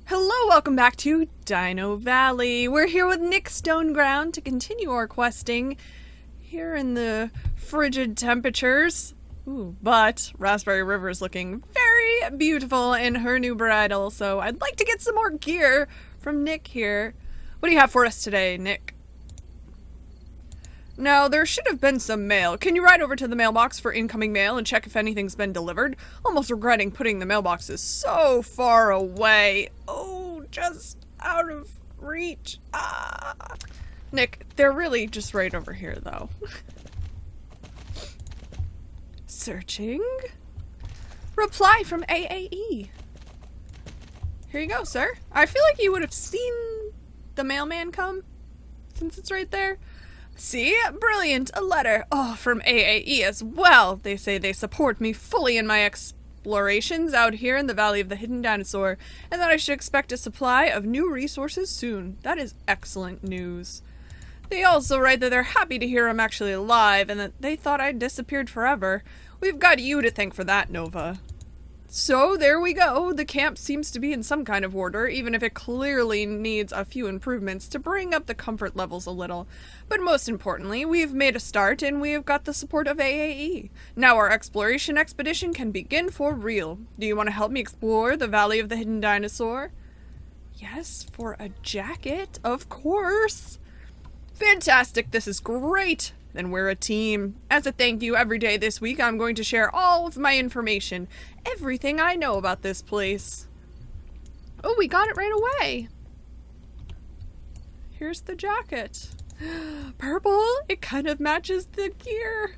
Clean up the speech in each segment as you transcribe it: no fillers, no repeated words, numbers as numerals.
Hello, welcome back to Dino Valley. We're here with Nick Stoneground to continue our questing here in the frigid temperatures. Ooh, but Raspberry River is looking very beautiful in her new bridal, so I'd like to get some more gear from Nick here. What do you have for us today, Nick? Now, there should have been some mail. Can you ride over to the mailbox for incoming mail and check if anything's been delivered? Almost regretting putting the mailboxes so far away. Oh, just out of reach. Ah. Nick, they're really just right over here, though. Searching. Reply from AAE. Here you go, sir. I feel like you would have seen the mailman come, since it's right there. See? Brilliant! A letter! Oh, from AAE as well! They say they support me fully in my explorations out here in the Valley of the Hidden Dinosaur, and that I should expect a supply of new resources soon. That is excellent news. They also write that they're happy to hear I'm actually alive, and that they thought I'd disappeared forever. We've got you to thank for that, Nova. So, there we go. The camp seems to be in some kind of order, even if it clearly needs a few improvements to bring up the comfort levels a little. But most importantly, we've made a start and we have got the support of AAE. Now our exploration expedition can begin for real. Do you want to help me explore the Valley of the Hidden Dinosaur? Yes, for a jacket, of course. Fantastic, this is great. Then we're a team. As a thank you, every day this week I'm going to share all of my information. Everything I know about this place. Oh, we got it right away. Here's the jacket. Purple? It kind of matches the gear.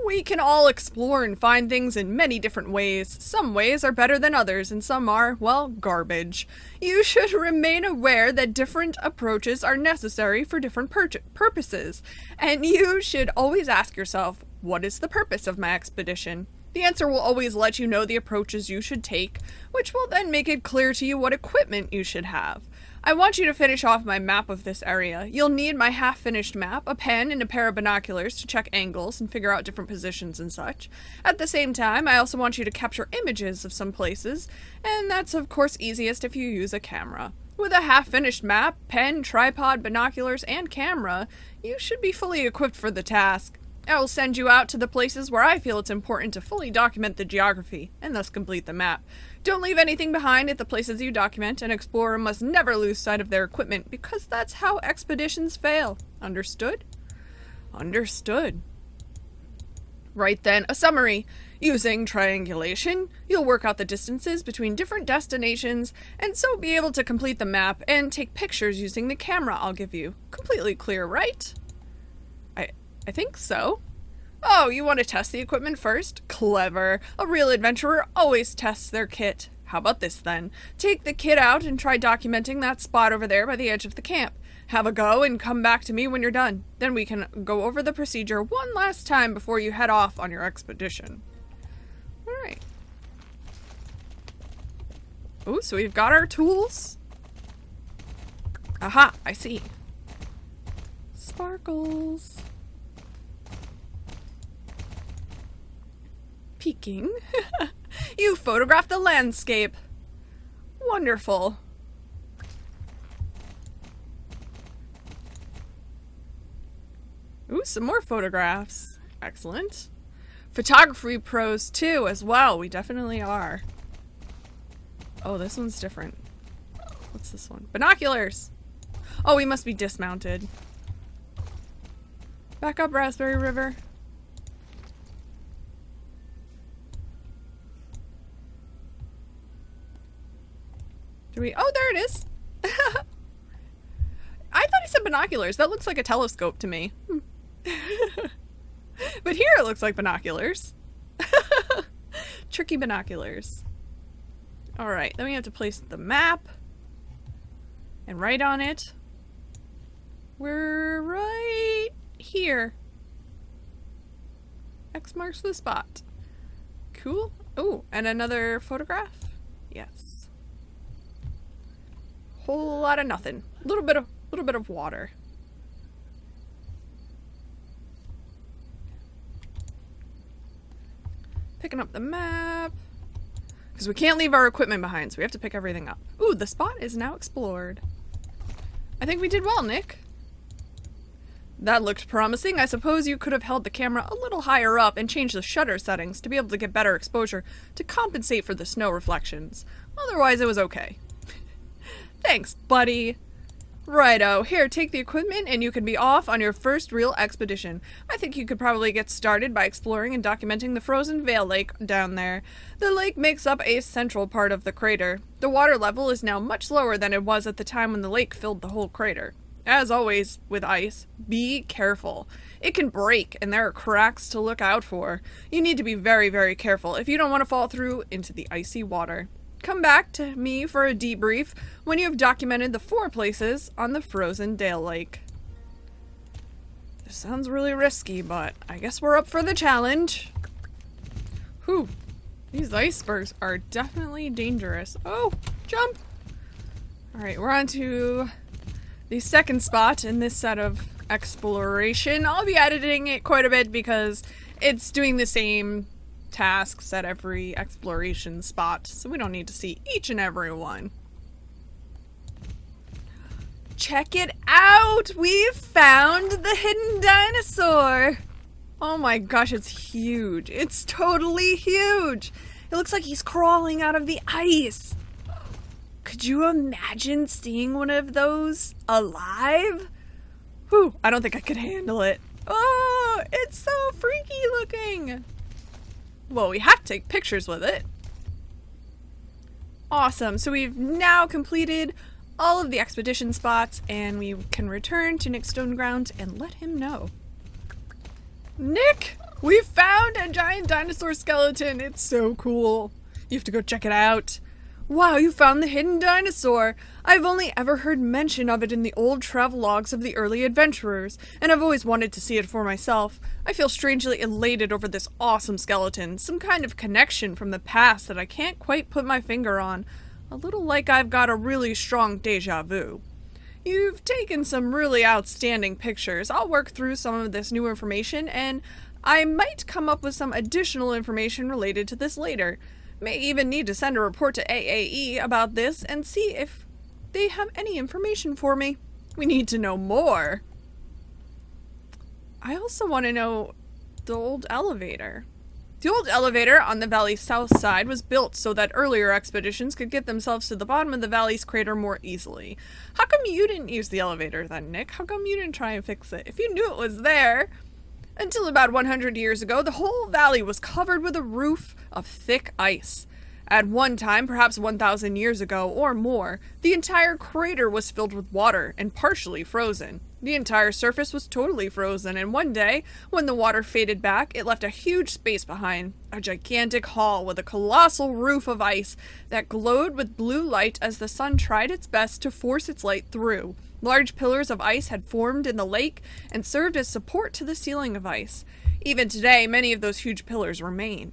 We can all explore and find things in many different ways. Some ways are better than others, and some are, well, garbage. You should remain aware that different approaches are necessary for different purposes, and you should always ask yourself, what is the purpose of my expedition? The answer will always let you know the approaches you should take, which will then make it clear to you what equipment you should have. I want you to finish off my map of this area. You'll need my half-finished map, a pen, and a pair of binoculars to check angles and figure out different positions and such. At the same time, I also want you to capture images of some places, and that's of course easiest if you use a camera. With a half-finished map, pen, tripod, binoculars, and camera, you should be fully equipped for the task. I will send you out to the places where I feel it's important to fully document the geography, and thus complete the map. Don't leave anything behind at the places you document. An explorer must never lose sight of their equipment, because that's how expeditions fail. Understood? Understood. Right then, a summary. Using triangulation, you'll work out the distances between different destinations, and so be able to complete the map and take pictures using the camera I'll give you. Completely clear, right? I think so. Oh, you want to test the equipment first? Clever. A real adventurer always tests their kit. How about this then? Take the kit out and try documenting that spot over there by the edge of the camp. Have a go and come back to me when you're done. Then we can go over the procedure one last time before you head off on your expedition. Alright. Oh, so we've got our tools. Aha, I see. Sparkles. Peeking. You photographed the landscape. Wonderful. Ooh, some more photographs. Excellent. Photography pros too, as well. We definitely are. Oh, this one's different. What's this one? Binoculars. Oh, we must be dismounted. Back up, Raspberry River. Oh, there it is. I thought he said binoculars. That looks like a telescope to me. But here it looks like binoculars. Tricky binoculars. Alright, then we have to place the map. And write on it. We're right here. X marks the spot. Cool. Oh, and another photograph? Yes. Whole lot of nothing. Little bit of water. Picking up the map. Because we can't leave our equipment behind, so we have to pick everything up. Ooh, the spot is now explored. I think we did well, Nick. That looked promising. I suppose you could have held the camera a little higher up and changed the shutter settings to be able to get better exposure to compensate for the snow reflections. Otherwise, it was okay. Thanks, buddy. Righto, here, take the equipment and you can be off on your first real expedition. I think you could probably get started by exploring and documenting the frozen Veil Lake down there. The lake makes up a central part of the crater. The water level is now much lower than it was at the time when the lake filled the whole crater. As always, with ice, be careful. It can break, and there are cracks to look out for. You need to be very, very careful if you don't want to fall through into the icy water. Come back to me for a debrief when you have documented the 4 places on the frozen Dale Lake. This sounds really risky, but I guess we're up for the challenge. Whew. These icebergs are definitely dangerous. Oh, jump! Alright, we're on to the second spot in this set of exploration. I'll be editing it quite a bit because it's doing the same tasks at every exploration spot, so we don't need to see each and every one. Check it out! We've found the hidden dinosaur! Oh my gosh, it's huge. It's totally huge! It looks like he's crawling out of the ice. Could you imagine seeing one of those alive? Whew, I don't think I could handle it. Oh, it's so freaky looking. Well, we have to take pictures with it. Awesome, so we've now completed all of the expedition spots and we can return to Nick's stone ground and let him know. Nick, we found a giant dinosaur skeleton. It's so cool. You have to go check it out. Wow, you found the hidden dinosaur! I've only ever heard mention of it in the old travelogues of the early adventurers, and I've always wanted to see it for myself. I feel strangely elated over this awesome skeleton, some kind of connection from the past that I can't quite put my finger on. A little like I've got a really strong deja vu. You've taken some really outstanding pictures. I'll work through some of this new information, and I might come up with some additional information related to this later. May even need to send a report to AAE about this and see if they have any information for me. We need to know more. I also want to know the old elevator. The old elevator on the valley's south side was built so that earlier expeditions could get themselves to the bottom of the valley's crater more easily. How come you didn't use the elevator then, Nick? How come you didn't try and fix it? If you knew it was there... Until about 100 years ago, the whole valley was covered with a roof of thick ice. At one time, perhaps 1,000 years ago or more, the entire crater was filled with water and partially frozen. The entire surface was totally frozen, and one day, when the water faded back, it left a huge space behind, a gigantic hall with a colossal roof of ice that glowed with blue light as the sun tried its best to force its light through. Large pillars of ice had formed in the lake and served as support to the ceiling of ice. Even today, many of those huge pillars remain.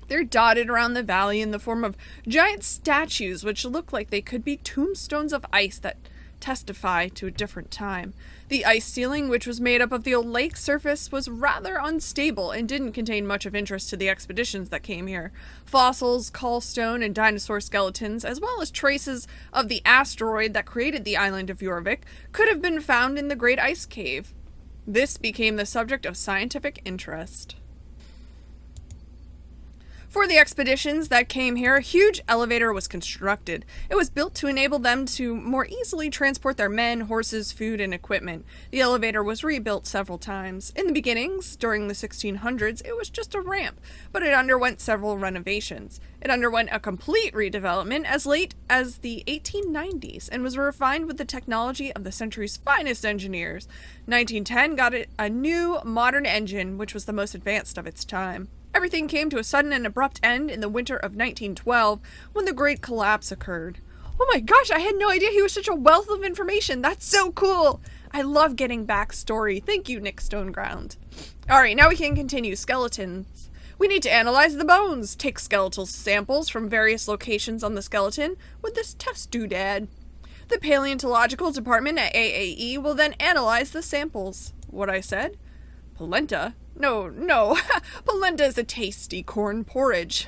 They're dotted around the valley in the form of giant statues which look like they could be tombstones of ice that testify to a different time. The ice ceiling, which was made up of the old lake surface, was rather unstable and didn't contain much of interest to the expeditions that came here. Fossils, callstone, and dinosaur skeletons, as well as traces of the asteroid that created the island of Jorvik, could have been found in the Great Ice Cave. This became the subject of scientific interest. For the expeditions that came here, a huge elevator was constructed. It was built to enable them to more easily transport their men, horses, food, and equipment. The elevator was rebuilt several times. In the beginnings, during the 1600s, it was just a ramp, but it underwent several renovations. It underwent a complete redevelopment as late as the 1890s and was refined with the technology of the century's finest engineers. 1910 got it a new, modern engine, which was the most advanced of its time. Everything came to a sudden and abrupt end in the winter of 1912 when the Great Collapse occurred. Oh my gosh, I had no idea he was such a wealth of information. That's so cool. I love getting backstory. Thank you, Nick Stoneground. Alright, now we can continue. Skeletons. We need to analyze the bones. Take skeletal samples from various locations on the skeleton with this test doodad. The paleontological department at AAE will then analyze the samples. What I said? Polenta? No. Polenta is a tasty corn porridge.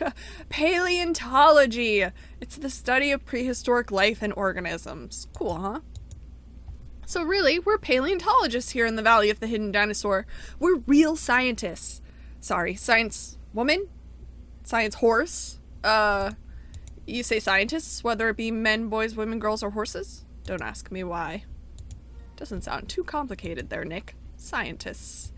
Paleontology. It's the study of prehistoric life and organisms. Cool, huh? So really, we're paleontologists here in the Valley of the Hidden Dinosaur. We're real scientists. Sorry, science woman? Science horse? You say scientists, whether it be men, boys, women, girls, or horses? Don't ask me why. Doesn't sound too complicated there, Nick. Scientists.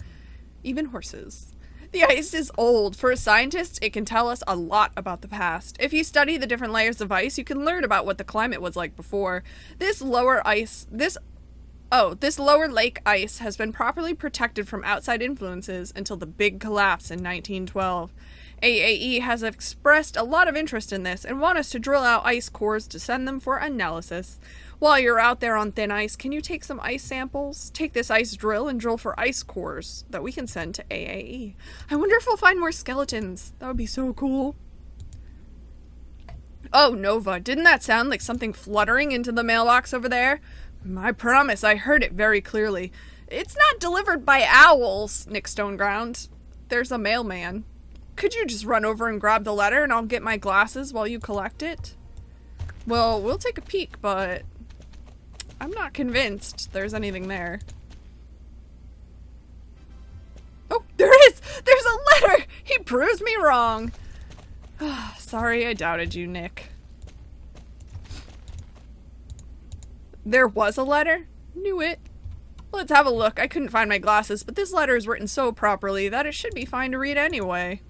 Even horses. The ice is old. For a scientist, it can tell us a lot about the past. If you study the different layers of ice, you can learn about what the climate was like before. This lower lake ice has been properly protected from outside influences until the big collapse in 1912. AAE has expressed a lot of interest in this and want us to drill out ice cores to send them for analysis. While you're out there on thin ice, can you take some ice samples? Take this ice drill and drill for ice cores that we can send to AAE. I wonder if we'll find more skeletons. That would be so cool. Oh, Nova, didn't that sound like something fluttering into the mailbox over there? I promise I heard it very clearly. It's not delivered by owls, Nick Stoneground. There's a mailman. Could you just run over and grab the letter and I'll get my glasses while you collect it? Well, we'll take a peek, but I'm not convinced there's anything there. Oh, there is! There's a letter! He proves me wrong. Sorry, I doubted you, Nick. There was a letter? Knew it. Let's have a look. I couldn't find my glasses, but this letter is written so properly that it should be fine to read anyway.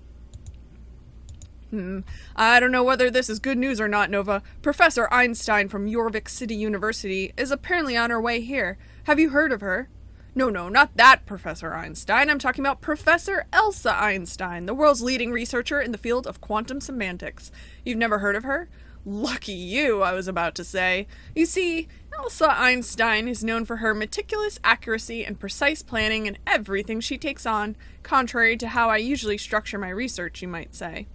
I don't know whether this is good news or not, Nova. Professor Einstein from Yorvik City University is apparently on her way here. Have you heard of her? No, not that Professor Einstein. I'm talking about Professor Elsa Einstein, the world's leading researcher in the field of quantum semantics. You've never heard of her? Lucky you, I was about to say. You see, Elsa Einstein is known for her meticulous accuracy and precise planning in everything she takes on, contrary to how I usually structure my research, you might say.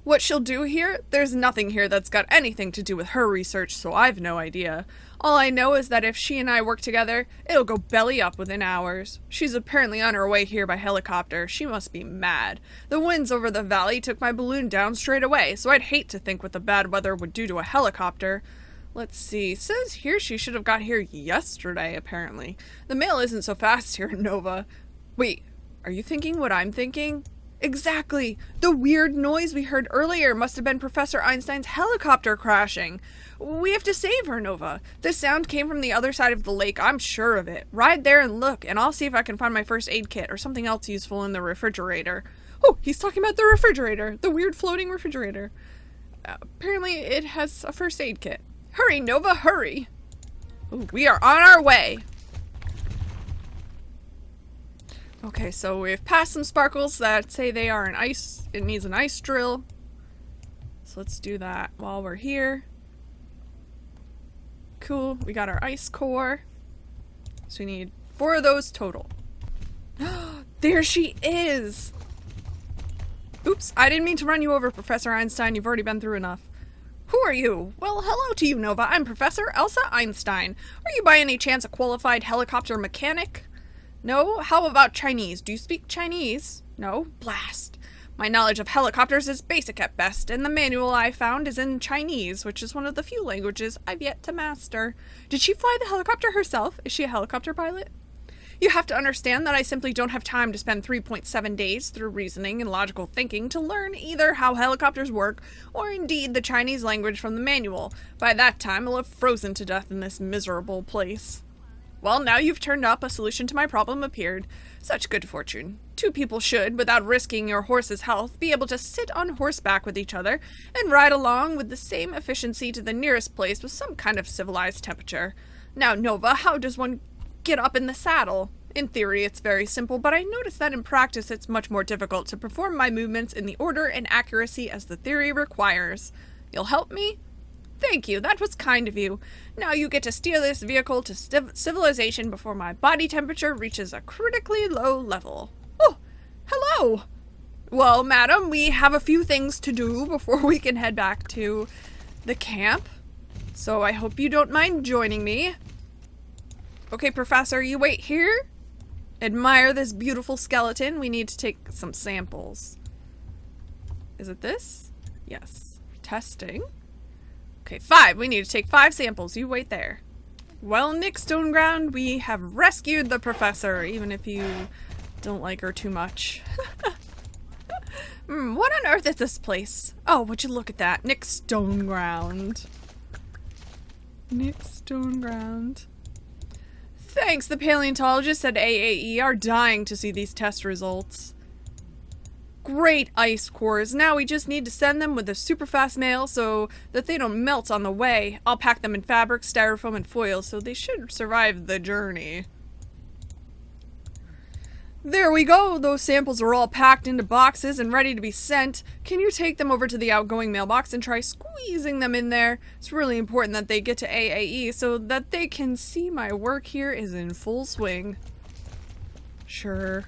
What she'll do here? There's nothing here that's got anything to do with her research, so I've no idea. All I know is that if she and I work together, it'll go belly up within hours. She's apparently on her way here by helicopter. She must be mad. The winds over the valley took my balloon down straight away, so I'd hate to think what the bad weather would do to a helicopter. Let's see, says here she should have got here yesterday, apparently. The mail isn't so fast here in Nova. Wait, are you thinking what I'm thinking? Exactly! The weird noise we heard earlier must have been Professor Einstein's helicopter crashing. We have to save her, Nova. The sound came from the other side of the lake, I'm sure of it. Ride there and look, and I'll see if I can find my first aid kit or something else useful in the refrigerator. Oh, he's talking about the refrigerator. The weird floating refrigerator. Apparently it has a first aid kit. Hurry, Nova, hurry! Ooh, we are on our way! Okay, so we've passed some sparkles that say they are it needs an ice drill. So let's do that while we're here. Cool, we got our ice core. So we need 4 of those total. There she is! Oops, I didn't mean to run you over, Professor Einstein. You've already been through enough. Who are you? Well, hello to you, Nova. I'm Professor Elsa Einstein. Are you by any chance a qualified helicopter mechanic? No? How about Chinese? Do you speak Chinese? No? Blast. My knowledge of helicopters is basic at best, and the manual I found is in Chinese, which is one of the few languages I've yet to master. Did she fly the helicopter herself? Is she a helicopter pilot? You have to understand that I simply don't have time to spend 3.7 days through reasoning and logical thinking to learn either how helicopters work or indeed the Chinese language from the manual. By that time, I'll have frozen to death in this miserable place. Well, now you've turned up, a solution to my problem appeared. Such good fortune. 2 people should, without risking your horse's health, be able to sit on horseback with each other and ride along with the same efficiency to the nearest place with some kind of civilized temperature. Now, Nova, how does one get up in the saddle? In theory, it's very simple, but I notice that in practice it's much more difficult to perform my movements in the order and accuracy as the theory requires. You'll help me? Thank you, that was kind of you. Now you get to steer this vehicle to civilization before my body temperature reaches a critically low level. Oh, hello! Well, madam, we have a few things to do before we can head back to the camp. So I hope you don't mind joining me. Okay, Professor, you wait here? Admire this beautiful skeleton. We need to take some samples. Is it this? Yes. Testing. Okay, 5. We need to take 5 samples. You wait there. Well, Nick Stoneground, we have rescued the professor, even if you don't like her too much. What on earth is this place? Oh, would you look at that? Nick Stoneground. Nick Stoneground. Thanks, the paleontologists at AAE are dying to see these test results. Great ice cores. Now we just need to send them with a super fast mail so that they don't melt on the way. I'll pack them in fabric, styrofoam, and foil so they should survive the journey. There we go. Those samples are all packed into boxes and ready to be sent. Can you take them over to the outgoing mailbox and try squeezing them in there? It's really important that they get to AAE so that they can see my work here is in full swing. Sure.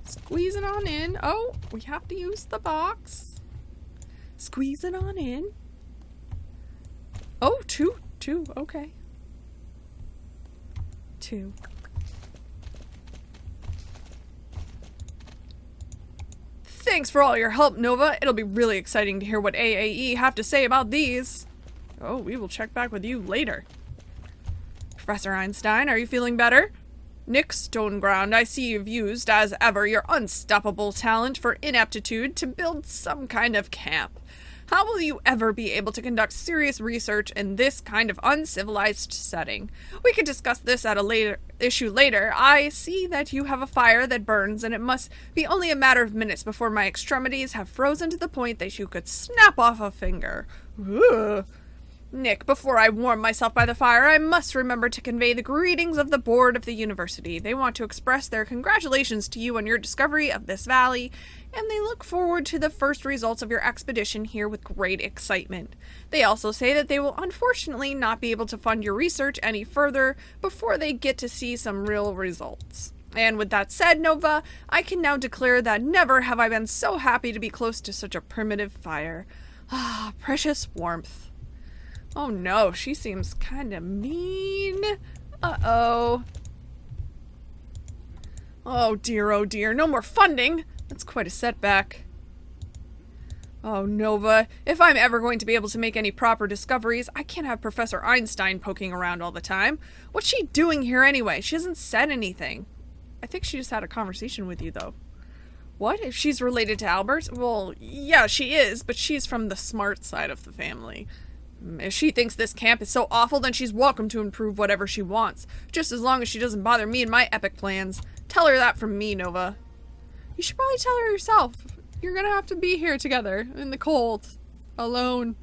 Squeeze it on in. Oh, we have to use the box. Squeeze it on in. Oh, two. Okay. 2. Thanks for all your help, Nova. It'll be really exciting to hear what AAE have to say about these. Oh, we will check back with you later. Professor Einstein, are you feeling better? Nick Stoneground, I see you've used, as ever, your unstoppable talent for ineptitude to build some kind of camp. How will you ever be able to conduct serious research in this kind of uncivilized setting? We can discuss this at a later issue later. I see that you have a fire that burns, and it must be only a matter of minutes before my extremities have frozen to the point that you could snap off a finger. Ugh. Nick, before I warm myself by the fire, I must remember to convey the greetings of the board of the university. They want to express their congratulations to you on your discovery of this valley, and they look forward to the first results of your expedition here with great excitement. They also say that they will unfortunately not be able to fund your research any further before they get to see some real results. And with that said, Nova, I can now declare that never have I been so happy to be close to such a primitive fire. Ah, precious warmth. Oh no, she seems kind of mean. Uh-oh. Oh dear, no more funding. That's quite a setback. Oh, Nova, if I'm ever going to be able to make any proper discoveries, I can't have Professor Einstein poking around all the time. What's she doing here anyway? She hasn't said anything. I think she just had a conversation with you, though. What? If she's related to Albert? Well, yeah, she is, but she's from the smart side of the family. If she thinks this camp is so awful, then she's welcome to improve whatever she wants, just as long as she doesn't bother me and my epic plans. Tell her that from me, Nova. You should probably tell her yourself. You're gonna have to be here together, in the cold, alone.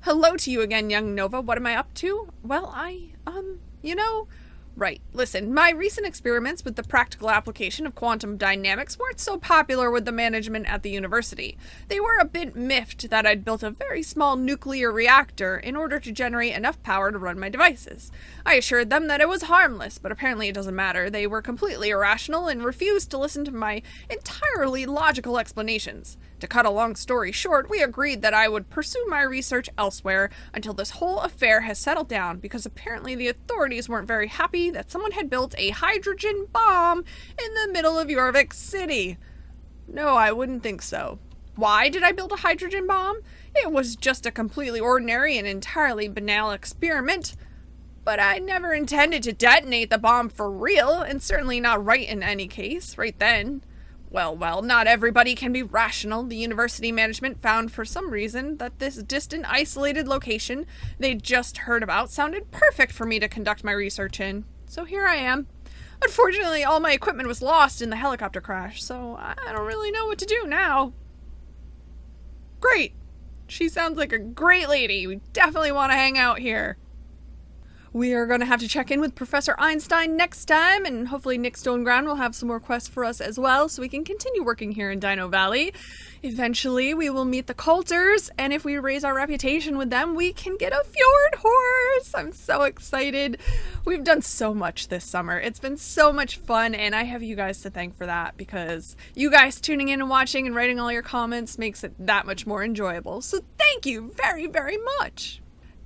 Hello to you again, young Nova. What am I up to? Well, Right, listen, my recent experiments with the practical application of quantum dynamics weren't so popular with the management at the university. They were a bit miffed that I'd built a very small nuclear reactor in order to generate enough power to run my devices. I assured them that it was harmless, but apparently it doesn't matter. They were completely irrational and refused to listen to my entirely logical explanations. To cut a long story short, we agreed that I would pursue my research elsewhere until this whole affair has settled down, because apparently the authorities weren't very happy that someone had built a hydrogen bomb in the middle of Jorvik City. No, I wouldn't think so. Why did I build a hydrogen bomb? It was just a completely ordinary and entirely banal experiment. But I never intended to detonate the bomb for real, and certainly not right in any case, right then. Well, not everybody can be rational. The university management found for some reason that this distant, isolated location they'd just heard about sounded perfect for me to conduct my research in. So here I am. Unfortunately, all my equipment was lost in the helicopter crash, so I don't really know what to do now. Great! She sounds like a great lady. We definitely want to hang out here. We are going to have to check in with Professor Einstein next time, and hopefully Nick Stoneground will have some more quests for us as well, so we can continue working here in Dino Valley. Eventually, we will meet the Coulters, and if we raise our reputation with them, we can get a fjord horse! I'm so excited. We've done so much this summer. It's been so much fun, and I have you guys to thank for that, because you guys tuning in and watching and writing all your comments makes it that much more enjoyable. So thank you very, very much!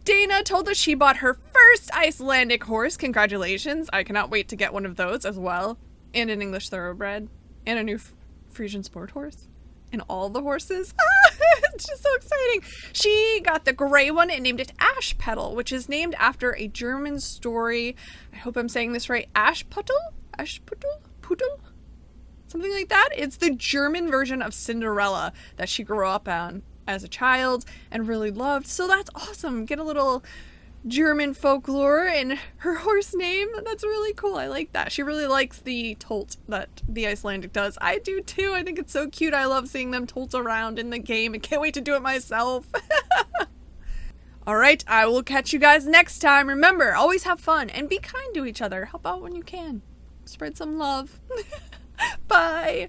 Dana told us she bought her first Icelandic horse. Congratulations. I cannot wait to get one of those as well. And an English thoroughbred. And a new Frisian sport horse. And all the horses. It's just so exciting. She got the gray one and named it Ash Petal, which is named after a German story. I hope I'm saying this right. Ashputtel? Ashputtel? Pudel? Something like that. It's the German version of Cinderella that she grew up on as a child and really loved. So that's awesome. Get a little German folklore in her horse name. That's really cool. I like that. She really likes the tolt that the Icelandic does. I do too. I think it's so cute. I love seeing them tolt around in the game. I can't wait to do it myself. Alright, I will catch you guys next time. Remember, always have fun and be kind to each other. Help out when you can. Spread some love. Bye.